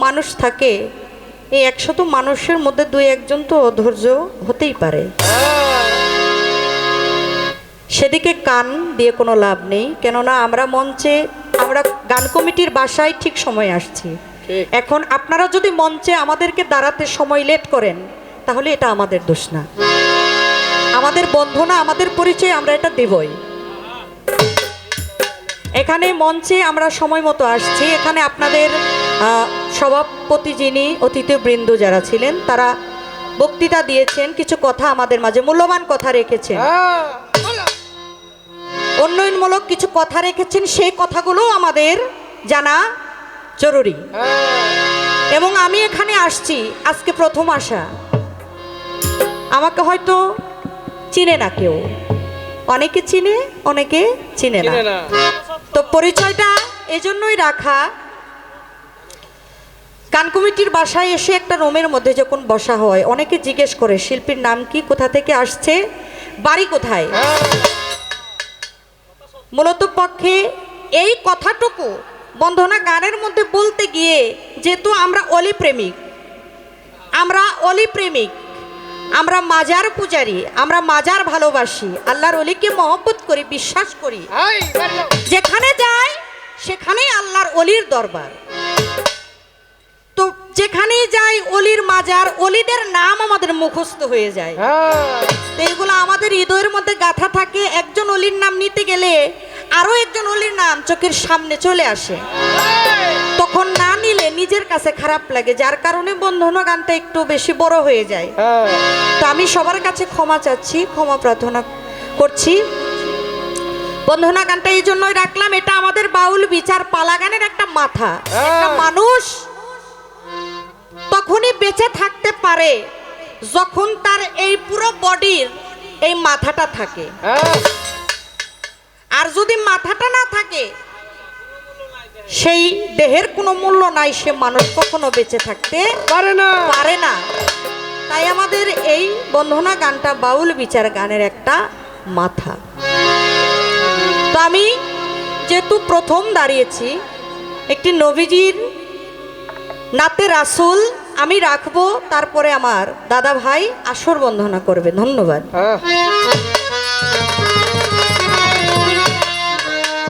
মানুষ থাকে, এই 100 মানুষের মধ্যে 2-1 জন তো অধৈর্য হতেই পারে। সেদিকে কান দিয়ে কোনো লাভ নেই, কেননা আমরা মঞ্চে, আমরা গান কমিটির বাসায় ঠিক সময় আসছি। এখন আপনারা যদি মঞ্চে আমাদেরকে দাঁড়াতে সময় লেট করেন, তাহলে এটা আমাদের দোষ না, আমাদের বন্ধনা, আমাদের পরিচয়, আমরা এটা দেবই। এখানে মঞ্চে আমরা সময় মতো আসছি। এখানে আপনাদের সভাপতি যিনি, অতিথিবৃন্দ যারা ছিলেন, তারা বক্তৃতা দিয়েছেন, কিছু কথা আমাদের মাঝে মূল্যবান কথা রেখেছেন, উন্নয়নমূলক কিছু কথা রেখেছেন। সেই কথাগুলো আমাদের জানা জরুরি। এবং আমি এখানে আসছি, আজকে প্রথম আসা, আমাকে হয়তো চিনে না কেউ, অনেকে চিনে, অনেকে চিনে না। তো পরিচয়টা এজন্যই রাখা, গান কমিটির বাসায় এসে একটা রুমের মধ্যে যখন বসা হয়, অনেকে জিজ্ঞেস করে শিল্পীর নাম কি, কোথা থেকে আসছে, বাড়ি কোথায়। মূলত পক্ষে এই কথাটুকু বন্ধনা গানের মধ্যে বলতে গিয়ে, যেহেতু আমরা অলি প্রেমিক, আমরা মাজার পূজারি, আমরা মাজার ভালোবাসি, আল্লাহর অলিকে মহব্বত করি, বিশ্বাস করি, যেখানে যাই সেখানেই আল্লাহর অলির দরবার। তো যেখানেই যাই অলির মাজার, অলিদের নাম আমাদের মুখস্থ হয়ে যায়। তো এগুলো আমাদের হৃদয়ের মধ্যে গাঁথা থাকে। একজন অলির নাম নিতে গেলে আরো একজন অলির নাম চোখের সামনে চলে আসে, তখন না নিলে নিজের কাছে খারাপ লাগে, যার কারণে বন্ধনা গানটা একটু বেশি বড় হয়ে যায়। তো আমি সবার কাছে ক্ষমা চাচ্ছি, ক্ষমা প্রার্থনা করছি। বন্ধনা গানটা এই জন্যই রাখলাম, এটা আমাদের বাউল বিচার পালা গানের একটা মাথা। একটা মানুষ তখনই বেঁচে থাকতে পারে যখন তার এই পুরো বডির এই মাথাটা থাকে, আর যদি মাথাটা না থাকে, সেই দেহের কোনো মূল্য নাই, সে মানুষ কখনো বেঁচে থাকতে পারে না। তাই আমাদের এই বন্ধনা গানটা বাউল বিচার গানের একটা মাথা। তো আমি যেহেতু প্রথম দাঁড়িয়েছি, একটি নবীজির নাতে রাসূল আমি রাখবো, তারপরে আমার দাদা ভাই আসর বন্ধনা করবে। ধন্যবাদ।